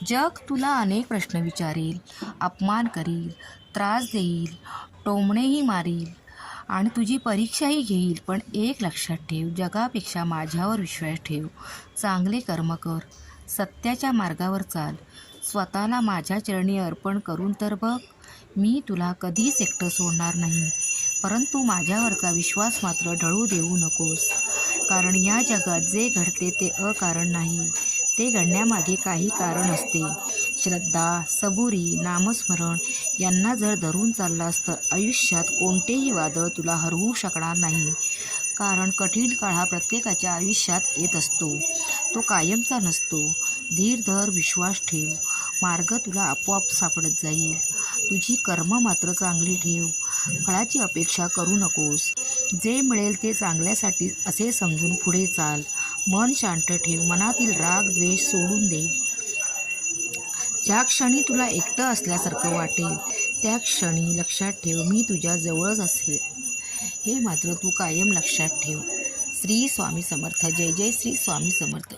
जग तुला अनेक प्रश्न विचारेल, अपमान करील, त्रास देईल, टोमणेही मारील आणि तुझी परीक्षाही घेईल. पण एक लक्षात ठेव, जगापेक्षा माझ्यावर विश्वास ठेव. चांगले कर्म कर, सत्याच्या मार्गावर चाल, स्वतःला माझ्या चरणी अर्पण करून तर बघ. मी तुला कधीच एकटं सोडणार नाही. परंतु माझ्यावरचा विश्वास मात्र ढळू देऊ नकोस. कारण या जगात जे घडते ते अकारण नाही, ते घडण्यामागे काही कारण असते. श्रद्धा, सबुरी, नामस्मरण यांना जर धरून चाललास तर आयुष्यात कोणतेही वादळ तुला हरवू शकणार नाही. कारण कठीण काळ हा प्रत्येकाच्या आयुष्यात येत असतो, तो कायमचा नसतो. धीर धर, विश्वास ठेव, मार्ग तुला आपोआप सापडत जाईल. तुझी कर्म मात्र चांगली ठेव, फळाची अपेक्षा करू नकोस. जे मिळेल ते चांगल्यासाठी असे समजून पुढे चाल. मन शांत ठेव, मनातील राग द्वेष सोडून दे. ज्या क्षणी तुला एकटं असल्यासारखं वाटेल त्या क्षणी लक्षात ठेव, मी तुझ्या जवळच असेल. हे मात्र तू कायम लक्षात ठेव. श्री स्वामी समर्थ. जय जय श्री स्वामी समर्थ.